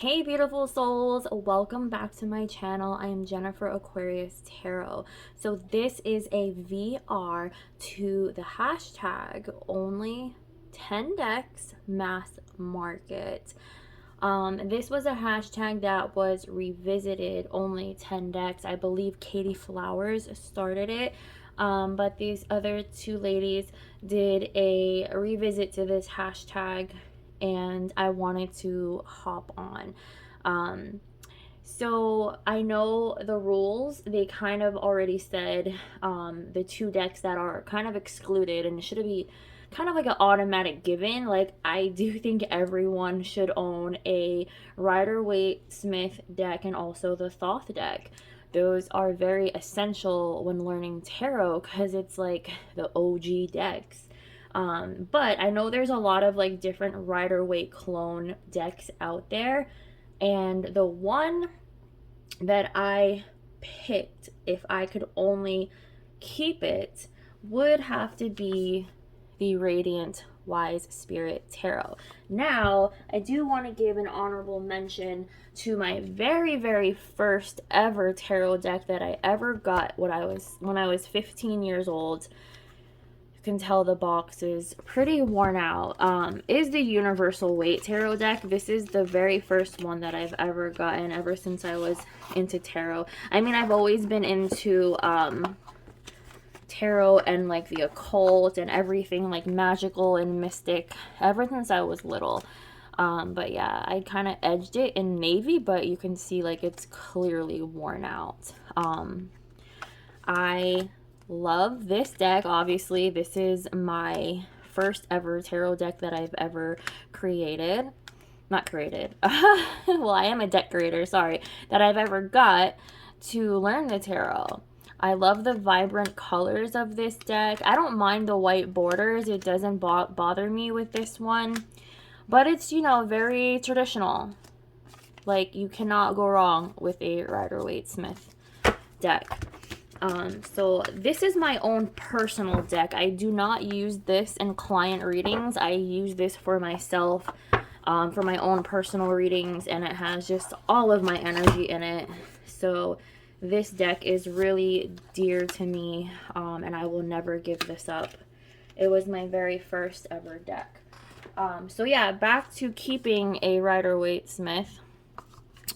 Hey beautiful souls, welcome back to my channel. I am Jennifer Aquarius Tarot. So this is a VR to the hashtag only 10 decks mass market. This was a hashtag that was revisited, only 10 decks. I believe Katie Flowers started it. But these other two ladies did a revisit to this hashtag and I wanted to hop on. So I know the rules, they kind of already said the two decks that are kind of excluded, and it should be kind of like an automatic given. Like, I do think everyone should own a Rider Waite Smith deck and also the Thoth deck. Those are very essential when learning tarot because it's like the OG decks. But I know there's a lot of like different Rider Waite clone decks out there, and the one that I picked, if I could only keep it, would have to be the Radiant Wise Spirit Tarot. Now, I do want to give an honorable mention to my very first ever tarot deck that I ever got when I was 15 years old. Can tell the box is pretty worn out, is the Universal Waite Tarot deck. This is the very first one that I've ever gotten ever since I was into tarot. I mean, I've always been into tarot and like the occult and everything like magical and mystic ever since I was little. But yeah, I kind of edged it in navy, but you can see like it's clearly worn out. I love this deck. Obviously, this is my first ever tarot deck that I've ever created. Not created. Well, I am a deck creator, sorry. That I've ever got to learn the tarot. I love the vibrant colors of this deck. I don't mind the white borders. It doesn't bother me with this one. But it's, you know, very traditional. Like, you cannot go wrong with a Rider Waite Smith deck. So this is my own personal deck. I do not use this in client readings. I use this for myself, for my own personal readings, and it has just all of my energy in it. So this deck is really dear to me, and I will never give this up. It was my very first ever deck. So yeah, back to keeping a Rider Waite Smith.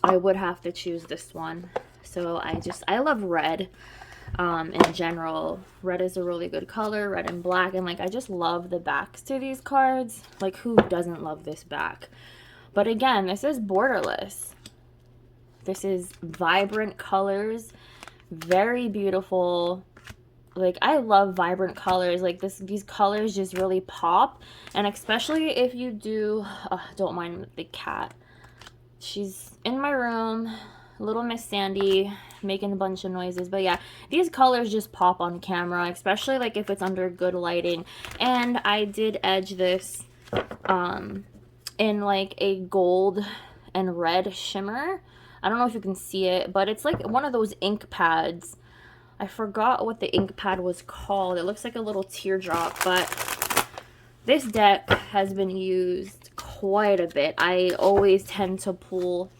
I would have to choose this one. So I love red. In general, red is a really good color, red and black, and like I just love the backs to these cards. Like, who doesn't love this back? But again, this is borderless. This is vibrant colors, very beautiful. Like, I love vibrant colors. Like, these colors just really pop, and especially if you do don't mind the cat, she's in my room, little Miss Sandy, making a bunch of noises. But yeah, these colors just pop on camera, especially like if it's under good lighting. And I did edge this in like a gold and red shimmer. I don't know if you can see it, but it's like one of those ink pads. I forgot what the ink pad was called. It looks like a little teardrop, but this deck has been used quite a bit. I always tend to pull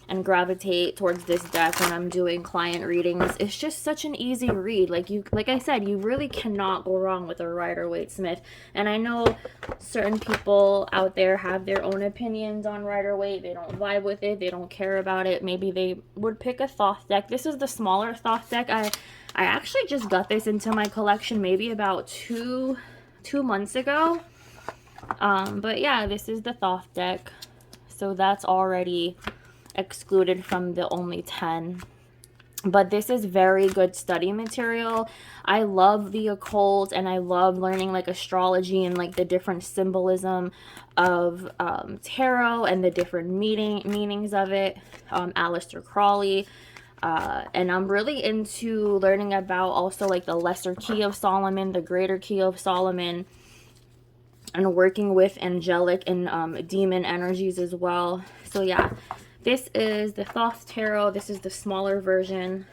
and gravitate towards this deck when I'm doing client readings. It's just such an easy read. Like I said, you really cannot go wrong with a Rider Waite Smith. And I know certain people out there have their own opinions on Rider Waite. They don't vibe with it. They don't care about it. Maybe they would pick a Thoth deck. This is the smaller Thoth deck. I actually just got this into my collection maybe about two months ago. But yeah, this is the Thoth deck. So that's already excluded from the only 10. But this is very good study material. I love the occult, and I love learning like astrology and like the different symbolism of tarot and the different meanings of it. Aleister Crowley. And I'm really into learning about also like the lesser key of Solomon, the greater key of Solomon, and working with angelic and demon energies as well. So yeah, this is the Thoth Tarot. This is the smaller version.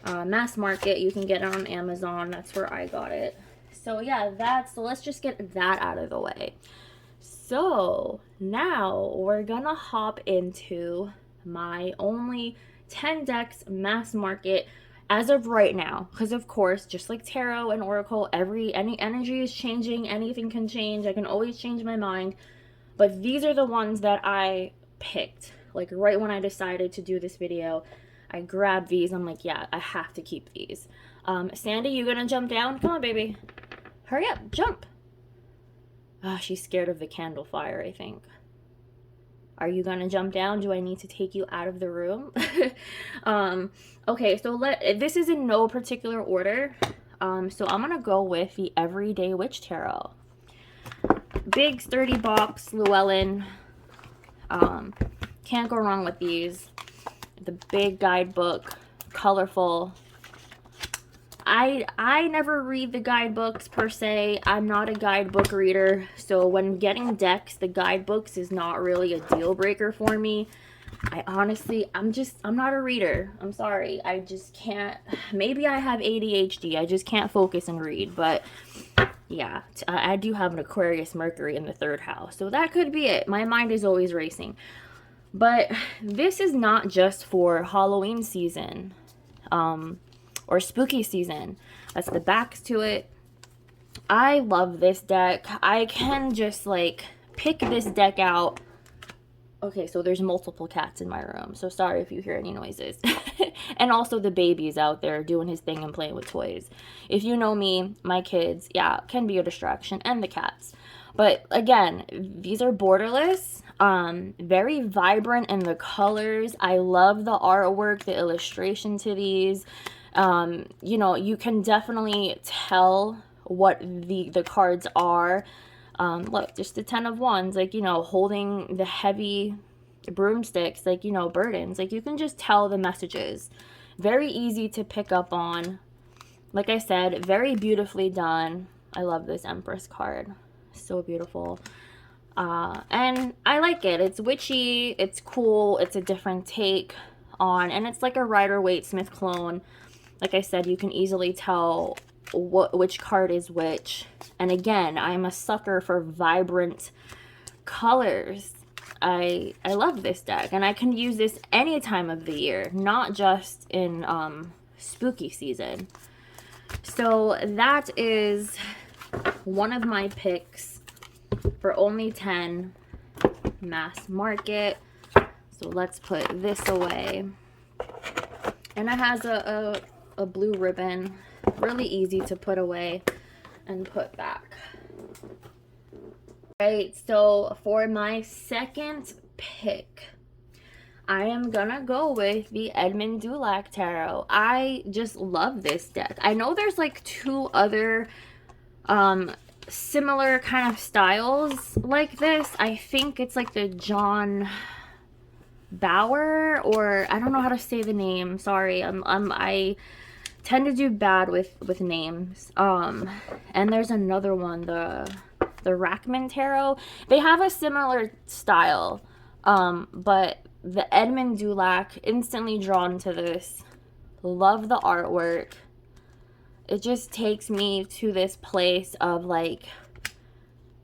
Mass market. You can get it on Amazon. That's where I got it. So yeah, so let's just get that out of the way. So now we're gonna hop into my only 10 decks mass market as of right now, because of course, just like tarot and oracle, any energy is changing, anything can change, I can always change my mind, but these are the ones that I picked. Like right when I decided to do this video, I grabbed these. I'm like, yeah, I have to keep these. Sandy, you gonna jump down? Come on, baby, hurry up, jump. She's scared of the candle fire, I think. Are you gonna jump down? Do I need to take you out of the room? Okay, so this is in no particular order. So I'm gonna go with the Everyday Witch Tarot. Big sturdy box, Llewellyn. Can't go wrong with these. The big guidebook, colorful. I never read the guidebooks per se. I'm not a guidebook reader, so when getting decks, the guidebooks is not really a deal breaker for me. I'm not a reader. I'm sorry. I just can't. Maybe I have ADHD. I just can't focus and read. But yeah, I do have an Aquarius Mercury in the 3rd house, so that could be it. My mind is always racing. But this is not just for Halloween season. Or spooky season. That's the backs to it. I love this deck. I can just like pick this deck out. Okay, so there's multiple cats in my room, so sorry if you hear any noises. And also the baby's out there doing his thing and playing with toys. If you know me, my kids, yeah, can be a distraction, and the cats. But again, these are borderless, very vibrant in the colors. I love the artwork, the illustration to these. You know, you can definitely tell what the cards are. Look, just the 10 of Wands, like, you know, holding the heavy broomsticks, like, you know, burdens. Like, you can just tell the messages. Very easy to pick up on. Like I said, very beautifully done. I love this Empress card. So beautiful. And I like it. It's witchy. It's cool. It's a different take on, and it's like a Rider-Waite Smith clone. Like I said, you can easily tell which card is which. And again, I'm a sucker for vibrant colors. I love this deck, and I can use this any time of the year, not just in spooky season. So that is one of my picks for only 10 mass market. So let's put this away. And it has a blue ribbon, really easy to put away and put back. Right, so for my second pick, I am gonna go with the Edmund Dulac Tarot. I just love this deck. I know there's like 2 other similar kind of styles like this. I think it's like the John Bauer, or I don't know how to say the name. Sorry, I tend to do bad with names. And there's another one, the Rackman Tarot. They have a similar style, but the Edmund Dulac, instantly drawn to this. Love the artwork. It just takes me to this place of like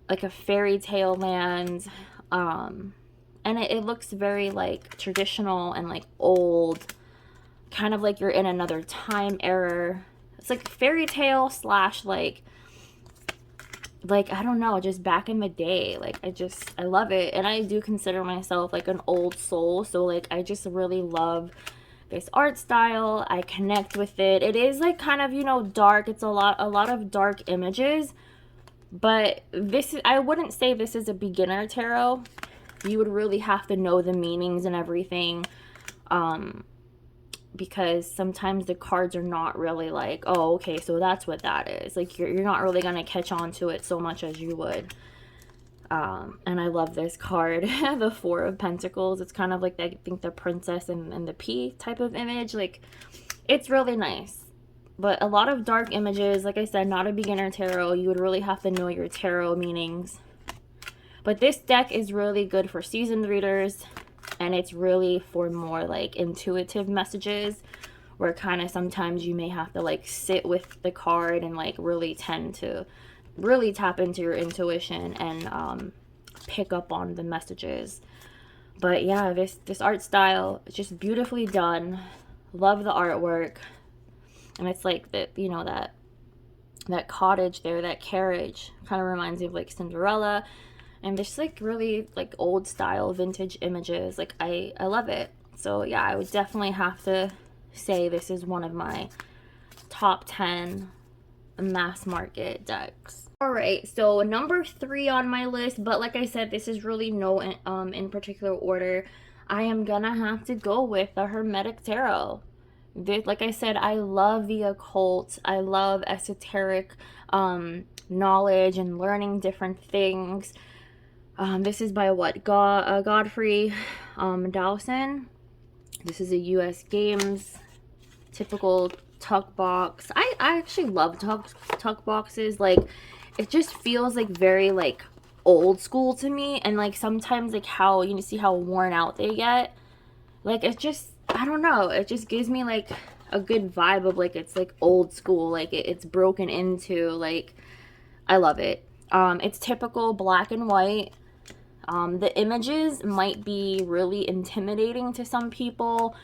a fairy tale land. And it looks very like traditional and like old, kind of like you're in another time era. It's like fairy tale slash like I don't know, just back in the day. Like I love it, and I do consider myself like an old soul, so like I just really love this art style. I connect with it. It is like kind of, you know, dark. It's a lot of dark images, but I wouldn't say this is a beginner tarot. You would really have to know the meanings and everything, because sometimes the cards are not really like, oh, okay, so that's what that is. Like, you're not really going to catch on to it so much as you would. And I love this card, the 4 of Pentacles. It's kind of like, I think, the princess and the pea type of image. Like, it's really nice. But a lot of dark images. Like I said, not a beginner tarot. You would really have to know your tarot meanings. But this deck is really good for seasoned readers, and it's really for more like intuitive messages, where kind of sometimes you may have to like sit with the card and like really tend to really tap into your intuition and pick up on the messages. But yeah, this art style is just beautifully done. Love the artwork. And it's like that, you know, that cottage there, that carriage kind of reminds me of like Cinderella, and just like really like old style vintage images. Like I love it. So yeah, I would definitely have to say this is one of my top 10 mass market decks. All right, so number 3 on my list, but like I said, this is really no in particular order. I am gonna have to go with the Hermetic Tarot. Like I said, I love the occult. I love esoteric knowledge and learning different things. This is by what? Godfrey Dowson. This is a US Games typical tuck box. I actually love tuck boxes. Like, it just feels like very like old school to me, and like sometimes like how you see how worn out they get. Like, it's just, I don't know, it just gives me like a good vibe of like it's like old school, like it's broken into, like I love it. It's typical black and white. The images might be really intimidating to some people,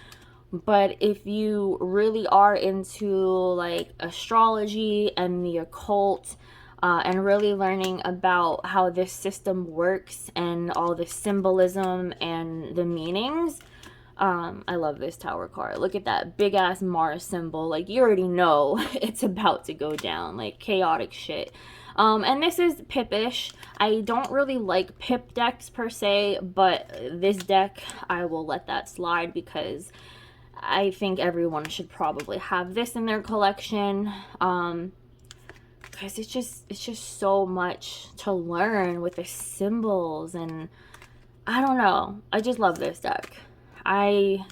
but if you really are into like astrology and the occult, and really learning about how this system works and all the symbolism and the meanings, I love this Tower card. Look at that big ass Mars symbol. Like, you already know it's about to go down, like chaotic shit. And this is Pip-ish. I don't really like Pip decks per se, but this deck, I will let that slide because I think everyone should probably have this in their collection. Because it's just so much to learn with the symbols, and I don't know. I just love this deck.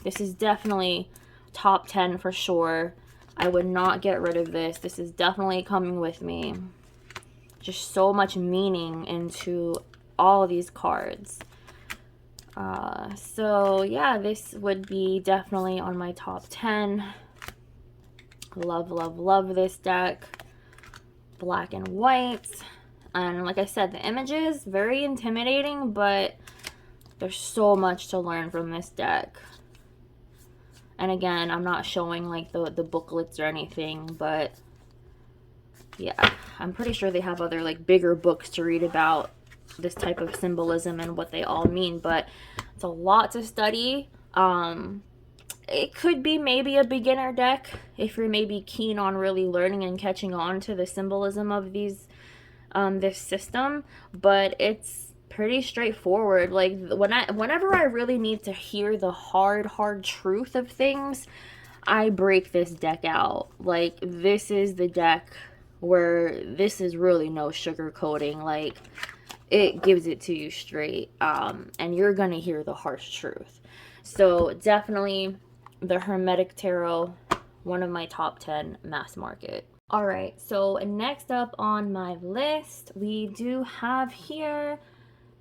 This is definitely top 10 for sure. I would not get rid of this. This is definitely coming with me. Just so much meaning into all of these cards. So yeah, this would be definitely on my top 10. Love, love, love this deck. Black and white. And like I said, the images, very intimidating, but there's so much to learn from this deck. And again, I'm not showing like the booklets or anything, but yeah, I'm pretty sure they have other like bigger books to read about this type of symbolism and what they all mean, but it's a lot to study. It could be maybe a beginner deck if you're maybe keen on really learning and catching on to the symbolism of these this system, but it's pretty straightforward. Like, whenever I really need to hear the hard truth of things, I break this deck out. Like, this is the deck where this is really no sugarcoating. Like, it gives it to you straight, and you're gonna hear the harsh truth. So definitely the Hermetic Tarot, one of my top 10 mass market. All right, so next up on my list, we do have here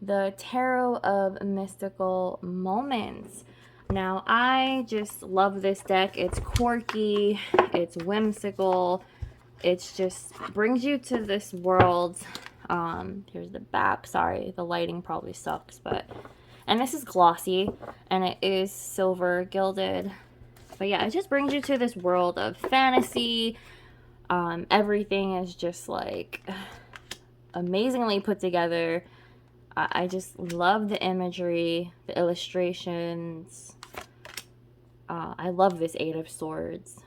the Tarot of Mystical Moments. Now, I just love this deck. It's quirky, it's whimsical, it's just brings you to this world. Here's the back. Sorry, the lighting probably sucks, but, and this is glossy, and it is silver gilded. But yeah, it just brings you to this world of fantasy. Everything is just like amazingly put together. I just love the imagery, the illustrations. I love this Eight of Swords.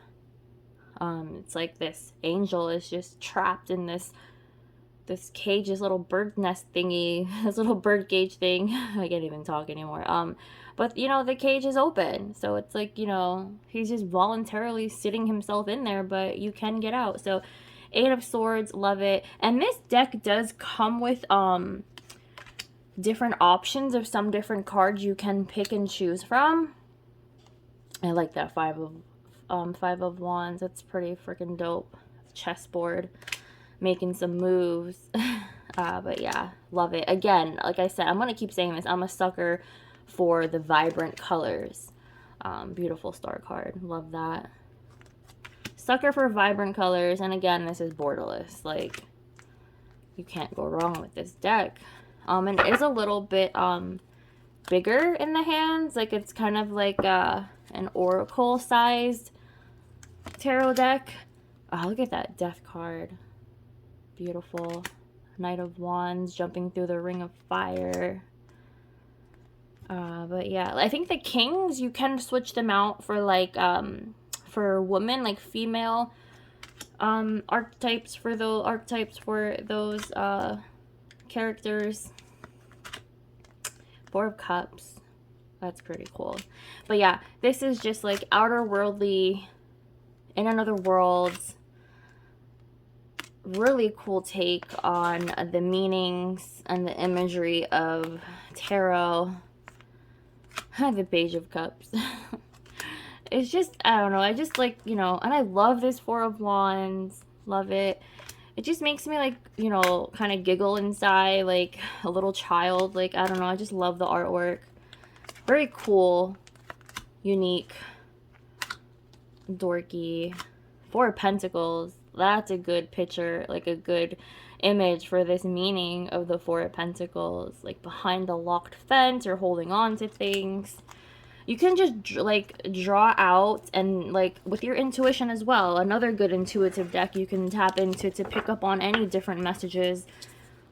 It's like this angel is just trapped in this cage, this little bird nest thingy, this little bird cage thing. I can't even talk anymore. But you know, the cage is open, so it's like, you know, he's just voluntarily sitting himself in there, but you can get out. So Eight of Swords, love it. And this deck does come with different options of some different cards you can pick and choose from. I like that Five of Wands. That's pretty freaking dope. Chessboard, making some moves. But yeah, love it. Again, like I said, I'm gonna keep saying this, I'm a sucker for the vibrant colors. Beautiful star card, love that. Sucker for vibrant colors. And again, this is borderless. Like, you can't go wrong with this deck. And it is a little bit bigger in the hands. Like it's kind of like an oracle sized tarot deck. Oh, look at that death card. Beautiful. Knight of Wands jumping through the ring of fire. But yeah, I think the kings, you can switch them out for like for women, like female archetypes for those characters. Four of Cups. That's pretty cool. But yeah, this is just like outer worldly, in another world. Really cool take on the meanings and the imagery of tarot. The Page of Cups. It's just, I don't know, I just like, you know, and I love this Four of Wands. Love it. It just makes me like, you know, kind of giggle inside, like a little child. Like, I don't know, I just love the artwork. Very cool, unique, dorky. Four of Pentacles. That's a good picture, like a good image for this meaning of the Four of Pentacles. Like behind the locked fence or holding on to things. You can just like draw out, and like with your intuition as well. Another good intuitive deck you can tap into to pick up on any different messages.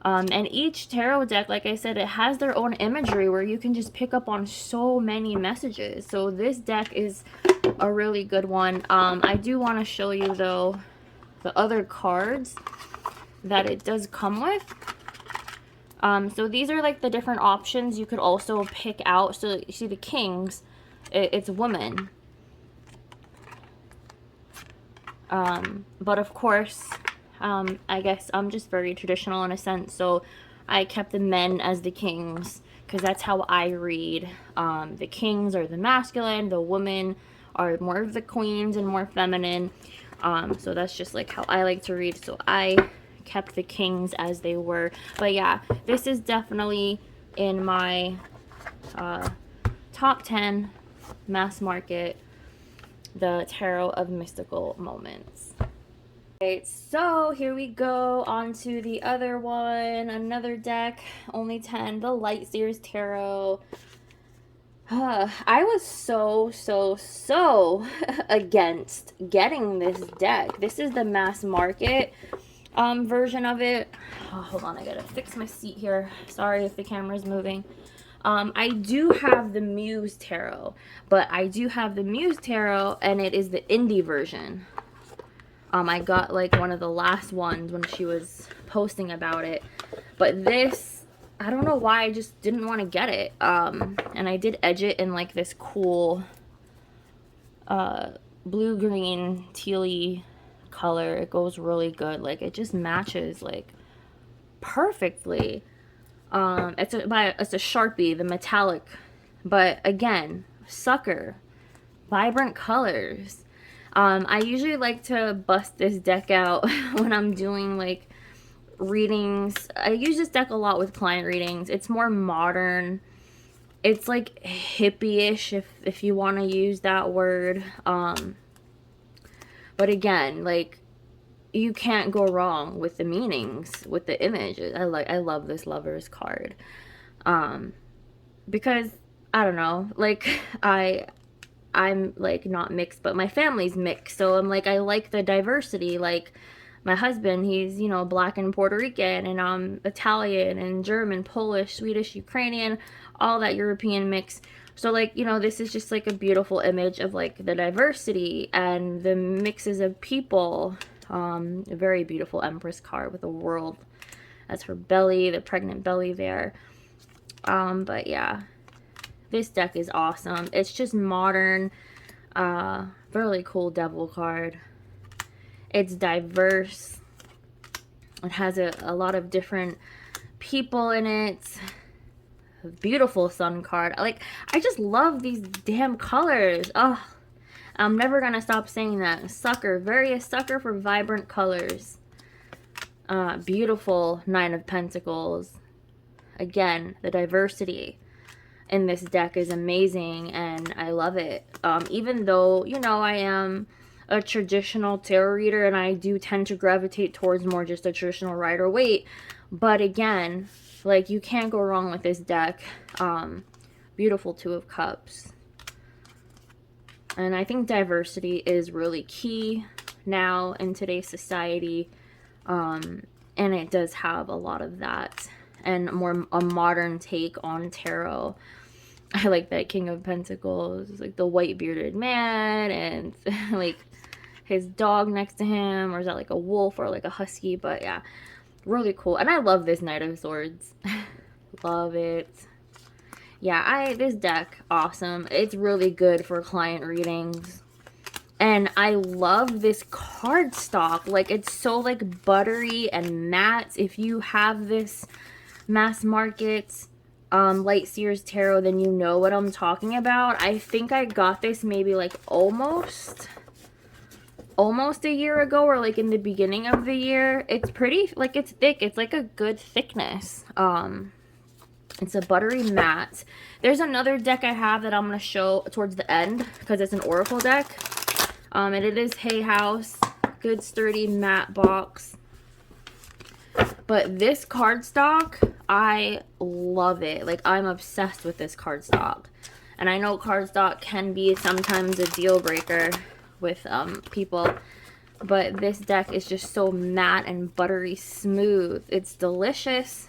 And each tarot deck, like I said, it has their own imagery where you can just pick up on so many messages. So this deck is a really good one. I do want to show you though the other cards that it does come with. So these are like the different options you could also pick out. So you see the kings, it's a woman. But of course, I guess I'm just very traditional in a sense. So I kept the men as the kings because that's how I read. The kings are the masculine, the women are more of the queens and more feminine. So that's just like how I like to read. So I kept the kings as they were. But yeah, this is definitely in my top 10 mass market, the Tarot of Mystical Moments. Okay, so here we go on to the other one, another deck, only 10, the Light Seers Tarot. I was so against getting this deck. This is the mass market version of it. Oh, hold on, I gotta fix my seat here. Sorry if the camera's moving. I do have the Muse Tarot, but I do have the Muse Tarot, and it is the indie version. I got like one of the last ones when she was posting about it, but this, I don't know why, I just didn't want to get it. And I did edge it in like this cool blue-green tealy color. It goes really good. Like it just matches like perfectly. It's a Sharpie, the metallic, but again, sucker, vibrant colors. I usually like to bust this deck out when I'm doing like readings. I use this deck a lot with client readings. It's more modern. It's like hippie-ish if you want to use that word. But again, like you can't go wrong with the meanings, with the images. I love this Lovers card. Because I don't know, like I'm like not mixed, but my family's mixed. So I'm like, I like the diversity. Like my husband, he's, you know, Black and Puerto Rican, and I'm Italian and German, Polish, Swedish, Ukrainian, all that European mix. So like, you know, this is just like a beautiful image of like the diversity and the mixes of people. A very beautiful Empress card with a world as her belly, the pregnant belly there. But yeah, this deck is awesome. It's just modern, really cool Devil card. It's diverse. It has a lot of different people in it. Beautiful Sun card. Like, I just love these damn colors. Oh, I'm never gonna stop saying that. Sucker, very a sucker for vibrant colors. Beautiful Nine of Pentacles. Again, the diversity in this deck is amazing, and I love it. Even though, you know, I am a traditional tarot reader, and I do tend to gravitate towards more just a traditional Rider Waite, but again, Like, you can't go wrong with this deck. Beautiful Two of Cups. And I think diversity is really key now in today's society. And it does have a lot of that. And a modern take on tarot. I like that King of Pentacles, like the white bearded man, and like his dog next to him, or is that like a wolf or like a husky? But yeah, really cool. And I love this Knight of Swords. Love it. Yeah, this deck, awesome. It's really good for client readings. And I love this cardstock. Like, it's so like buttery and matte. If you have this mass market Light Seers Tarot, then you know what I'm talking about. I think I got this maybe like almost a year ago, or like in the beginning of the year. It's pretty, like, it's thick. It's like a good thickness. It's a buttery matte. There's another deck I have that I'm going to show towards the end because it's an oracle deck. And it is Hay House. Good sturdy matte box. But this cardstock, I love it. Like, I'm obsessed with this cardstock. And I know cardstock can be sometimes a deal breaker with people. But this deck is just so matte and buttery smooth. It's delicious.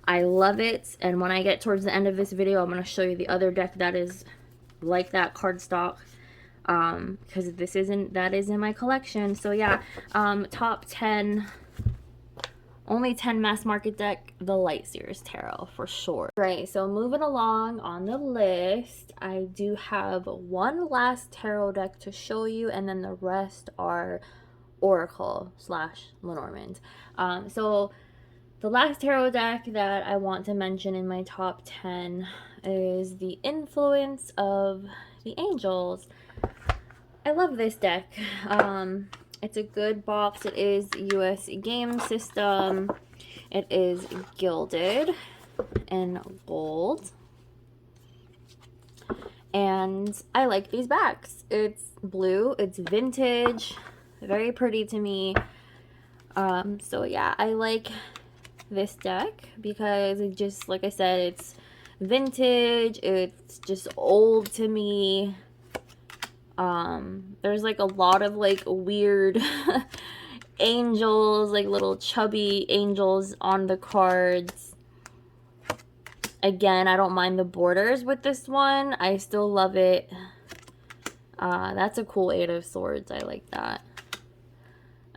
I love it. And when I get towards the end of this video, I'm going to show you the other deck that is like that cardstock. Because that is in my collection. So yeah, top 10... Only 10 mass market deck, the Light Seers Tarot, for sure. Right, so moving along on the list, I do have one last tarot deck to show you, and then the rest are Oracle / Lenormand. So the last tarot deck that I want to mention in my top 10 is the Influence of the Angels. I love this deck. It's a good box. It is US game system. It is gilded in gold. And I like these backs. It's blue. It's vintage. Very pretty to me. So yeah, I like this deck because it just, like I said, it's vintage. It's just old to me. There's like a lot of like weird angels, like little chubby angels on the cards. Again, I don't mind the borders with this one. I still love it. That's a cool Eight of Swords. I like that.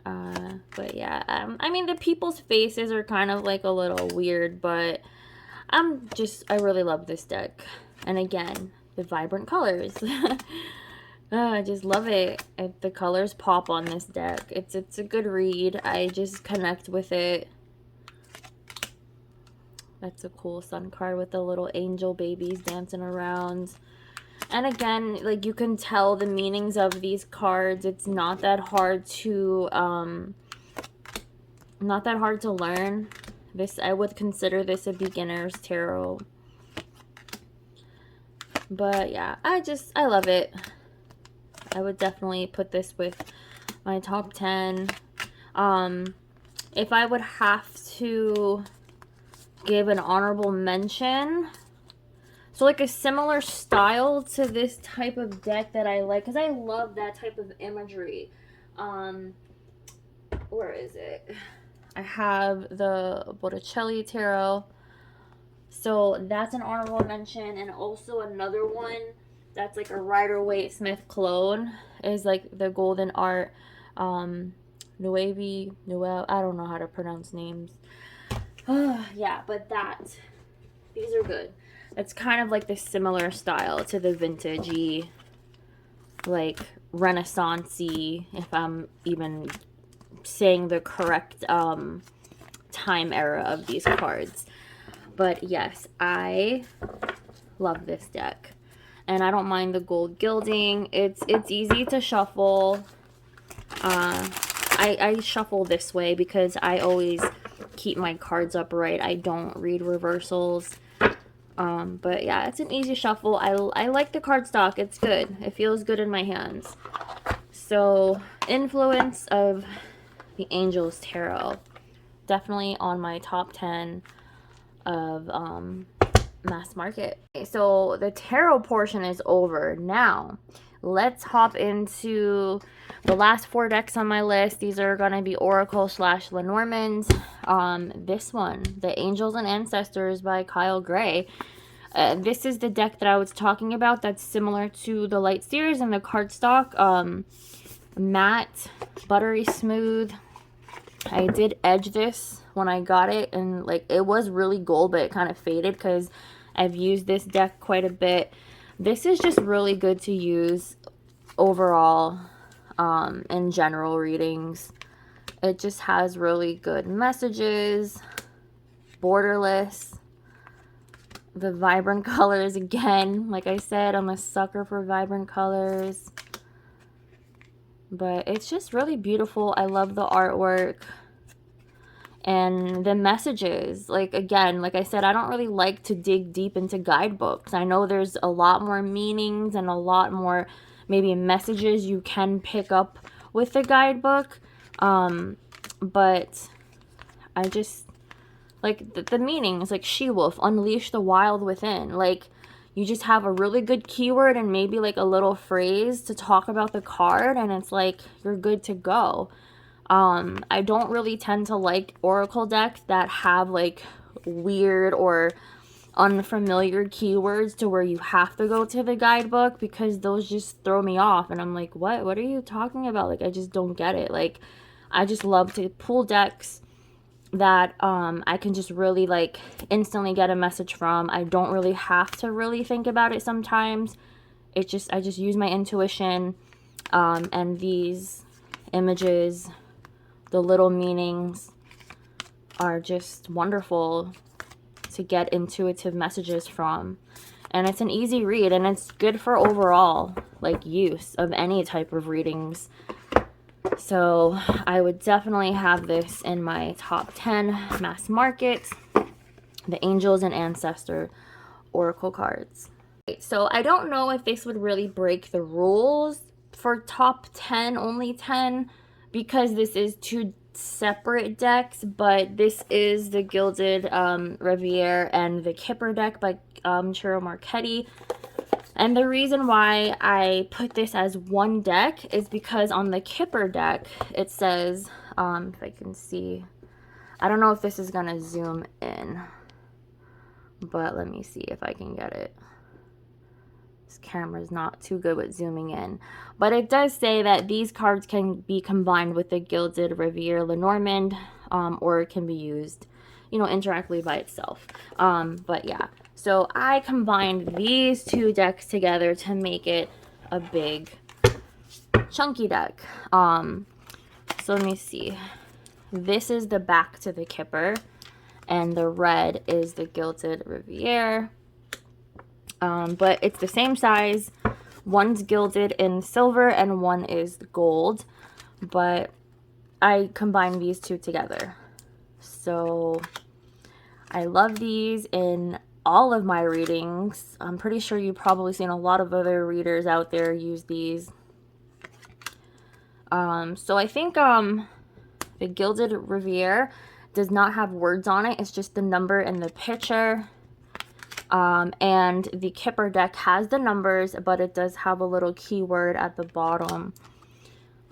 But yeah, I mean, the people's faces are kind of like a little weird, but I really love this deck. And again, the vibrant colors. I just love it. The colors pop on this deck. It's a good read. I just connect with it. That's a cool sun card with the little angel babies dancing around. And again, like, you can tell the meanings of these cards. It's not that hard to learn. I would consider this a beginner's tarot. But yeah, I love it. I would definitely put this with my top 10. If I would have to give an honorable mention, so like a similar style to this type of deck that I like, because I love that type of imagery. Where is it? I have the Botticelli Tarot. So that's an honorable mention. And also another one that's like a Rider-Waite Smith clone is like the Golden Art Noelle. I don't know how to pronounce names. Yeah, but these are good. It's kind of like the similar style to the vintagey, like Renaissance-y, if I'm even saying the correct time era of these cards. But yes, I love this deck. And I don't mind the gold gilding. It's easy to shuffle. I shuffle this way because I always keep my cards upright. I don't read reversals. But yeah, it's an easy shuffle. I like the cardstock. It's good. It feels good in my hands. So, Influence of the Angels Tarot. Definitely on my top 10 of mass market. So the tarot portion is over. Now let's hop into the last 4 decks on my list. These are going to be Oracle / Lenormand. This one, The Angels and Ancestors by Kyle Gray. This is the deck that I was talking about that's similar to the Light Seers and the cardstock. Matte, buttery smooth. I did edge this when I got it, and like it was really gold, but it kind of faded because I've used this deck quite a bit. This is just really good to use overall in general readings. It just has really good messages, borderless, the vibrant colors again. Like I said, I'm a sucker for vibrant colors. But it's just really beautiful. I love the artwork and the messages. Like, again, like I said, I don't really like to dig deep into guidebooks. I know there's a lot more meanings and a lot more maybe messages you can pick up with the guidebook. But I just like the meanings, like she-wolf, unleash the wild within. Like, you just have a really good keyword and maybe like a little phrase to talk about the card, and it's like you're good to go. I don't really tend to like oracle decks that have like weird or unfamiliar keywords to where you have to go to the guidebook, because those just throw me off and I'm like, what are you talking about? Like, I just don't get it. Like, I just love to pull decks that I can just really like instantly get a message from. I don't really have to really think about it sometimes. I just use my intuition, and these images, the little meanings are just wonderful to get intuitive messages from. And it's an easy read, and it's good for overall like use of any type of readings. So I would definitely have this in my top 10 mass market, the Angels and Ancestor Oracle cards. So I don't know if this would really break the rules for top 10, only 10, because this is 2 separate decks, but this is the Gilded Reverie and the Kipper deck by Chiro Marchetti. And the reason why I put this as one deck is because on the Kipper deck, it says, if I can see, I don't know if this is going to zoom in, but let me see if I can get it. This camera is not too good with zooming in. But it does say that these cards can be combined with the Gilded Reverie Lenormand, or it can be used, you know, indirectly by itself. But yeah. So I combined these 2 decks together to make it a big, chunky deck. So let me see. This is the back to the Kipper, and the red is the Gilded Reverie. But it's the same size. One's gilded in silver and one is gold. But I combined these 2 together. So I love these in all of my readings. I'm pretty sure you've probably seen a lot of other readers out there use these. So I think the Gilded Reverie does not have words on it. It's just the number in the picture. And the Kipper deck has the numbers, but it does have a little keyword at the bottom.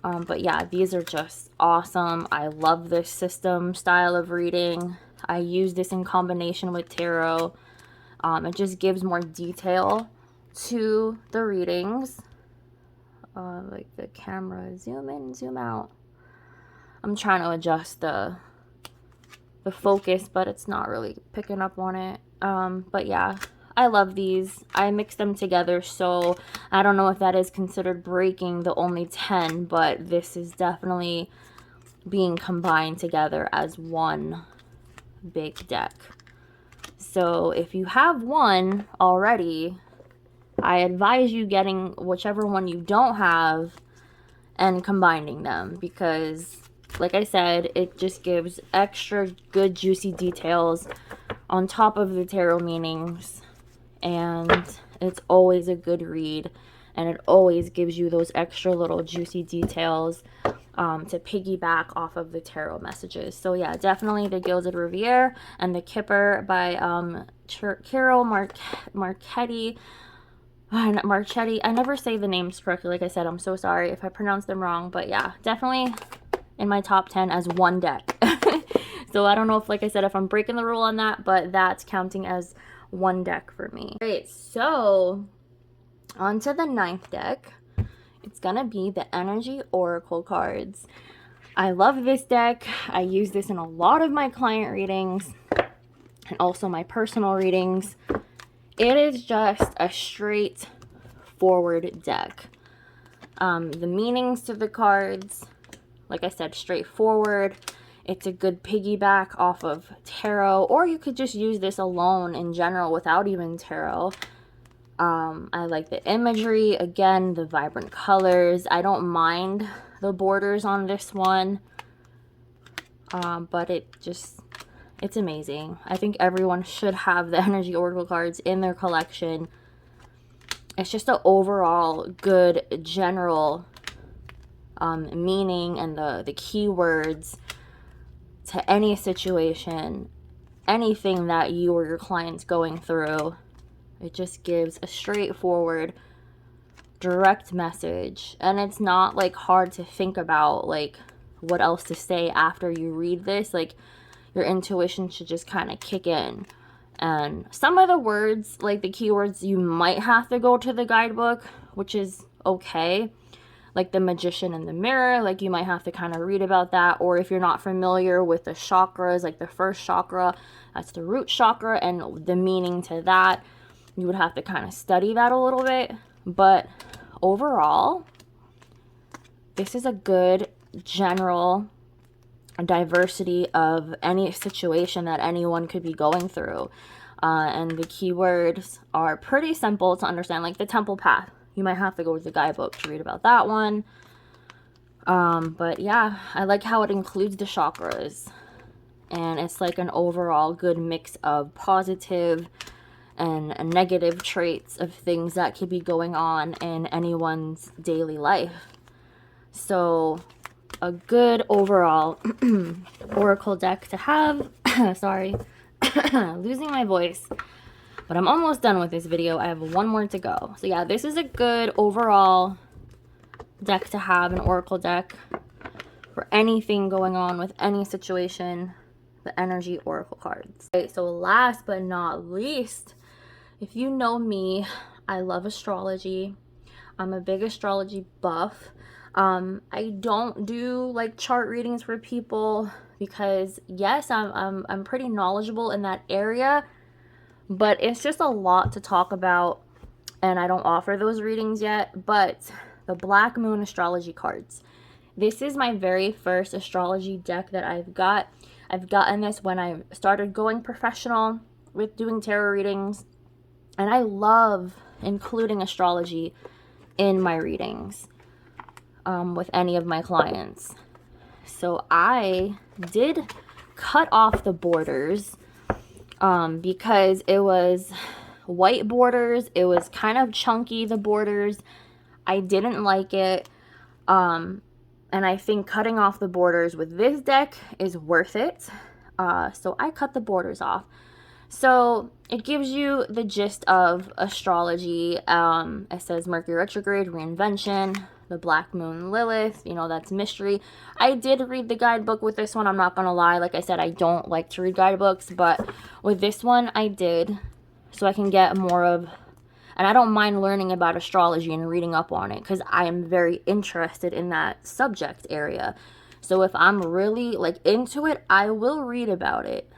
But yeah, these are just awesome. I love this system style of reading. I use this in combination with tarot. It just gives more detail to the readings. Like the camera, zoom in, zoom out. I'm trying to adjust the focus, but it's not really picking up on it. But yeah, I love these. I mix them together, so I don't know if that is considered breaking the only 10, but this is definitely being combined together as one big deck. So if you have one already, I advise you getting whichever one you don't have and combining them, because like I said, it just gives extra good juicy details on top of the tarot meanings, and it's always a good read, and it always gives you those extra little juicy details to piggyback off of the tarot messages. So yeah, definitely the Gilded Reverie and the Kipper by Carol Marchetti. Marchetti. I never say the names correctly. Like I said, I'm so sorry if I pronounce them wrong. But yeah, definitely in my top 10 as one deck. So I don't know if, like I said, if I'm breaking the rule on that, but that's counting as one deck for me. All right, so on to the 9th deck. It's gonna be the Energy Oracle cards. I love this deck. I use this in a lot of my client readings and also my personal readings. It is just a straightforward deck. The meanings to the cards, like I said, straightforward. It's a good piggyback off of tarot, or you could just use this alone in general without even tarot. I like the imagery, again, the vibrant colors. I don't mind the borders on this one, but it's amazing. I think everyone should have the Energy Oracle cards in their collection. It's just an overall good general meaning, and the keywords to any situation, anything that you or your client's going through. It just gives a straightforward, direct message. And it's not like hard to think about like what else to say after you read this. Like your intuition should just kind of kick in. And some of the words, like the keywords, you might have to go to the guidebook, which is okay. Like the Magician in the Mirror, like you might have to kind of read about that. Or if you're not familiar with the chakras, like the first chakra, that's the root chakra, and the meaning to that, you would have to kind of study that a little bit. But overall, this is a good general diversity of any situation that anyone could be going through. And the keywords are pretty simple to understand, like the Temple Path. You might have to go to the guidebook to read about that one. But yeah, I like how it includes the chakras. And it's like an overall good mix of positive and negative traits of things that could be going on in anyone's daily life. So a good overall oracle deck to have. Sorry, losing my voice. But I'm almost done with this video. I have one more to go. So yeah, this is a good overall deck to have, an oracle deck for anything going on with any situation. The Energy Oracle cards. Okay, so last but not least, if you know me, I love astrology. I'm a big astrology buff. I don't do like chart readings for people because yes, I'm pretty knowledgeable in that area, but it's just a lot to talk about, and I don't offer those readings yet. But the Black Moon astrology cards. This is my very first astrology deck that I've got. I've gotten this when I started going professional with doing tarot readings, and I love including astrology in my readings with any of my clients. So I did cut off the borders because it was white borders. It was kind of chunky, the borders. I didn't like it. And I think cutting off the borders with this deck is worth it. So I cut the borders off. So it gives you the gist of astrology. It says Mercury retrograde, reinvention, the Black Moon Lilith, you know, that's mystery. I did read the guidebook with this one. I'm not going to lie. Like I said, I don't like to read guidebooks, but with this one I did, so I can get more of, and I don't mind learning about astrology and reading up on it because I am very interested in that subject area. So if I'm really like into it, I will read about it.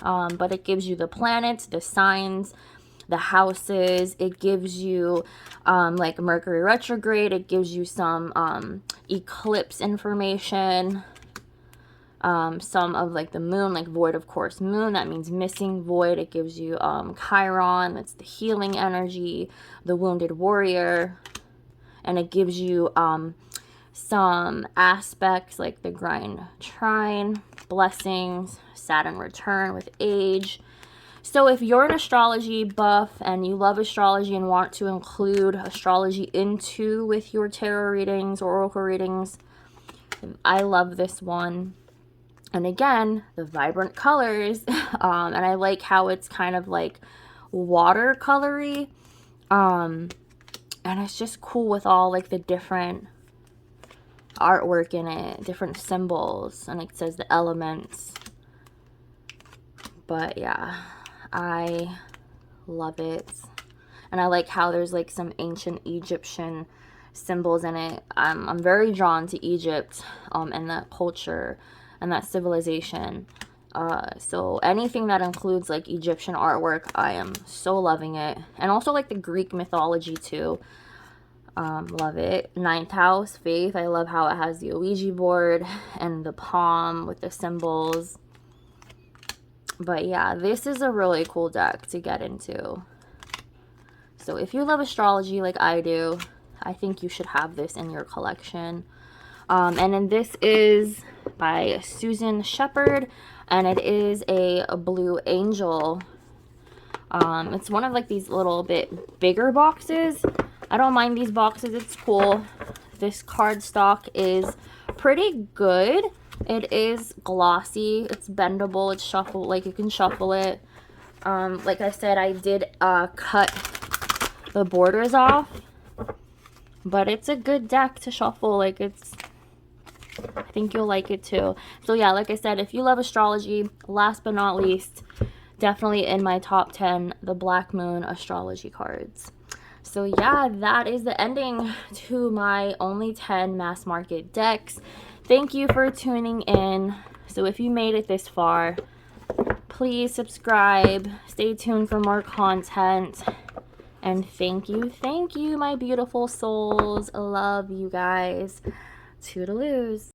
But it gives you the planets, the signs, the houses. It gives you like Mercury retrograde. It gives you some eclipse information. Some of like the moon, like void of course moon, that means missing, void. It gives you Chiron, that's the healing energy, the wounded warrior, and it gives you some aspects like the grind trine, blessings, Saturn return with age. So if you're an astrology buff and you love astrology and want to include astrology with your tarot readings or oracle readings, I love this one. And again, the vibrant colors. And I like how it's kind of like watercolory. And it's just cool with all like the different artwork in it, different symbols, and it says the elements. But yeah, I love it. And I like how there's like some ancient Egyptian symbols in it. I'm very drawn to Egypt and that culture and that civilization. So anything that includes like Egyptian artwork, I am so loving it. And also like the Greek mythology too. Love it. Ninth house, faith. I love how it has the Ouija board and the palm with the symbols. But yeah, this is a really cool deck to get into. So if you love astrology like I do, I think you should have this in your collection. And then this is by Susan Shepherd, and it is a blue angel. It's one of like these little bit bigger boxes. I don't mind these boxes, it's cool. This cardstock is pretty good. It is glossy, it's bendable, it's shuffle, like you can shuffle it. Like I said, I did cut the borders off, but it's a good deck to shuffle. Like I think you'll like it too. So yeah, like I said, if you love astrology, last but not least, definitely in my top 10, the Black Moon astrology cards. So yeah, that is the ending to my only 10 mass market decks. Thank you for tuning in. So if you made it this far, please subscribe, stay tuned for more content. And thank you, my beautiful souls. Love you guys. Toodaloos.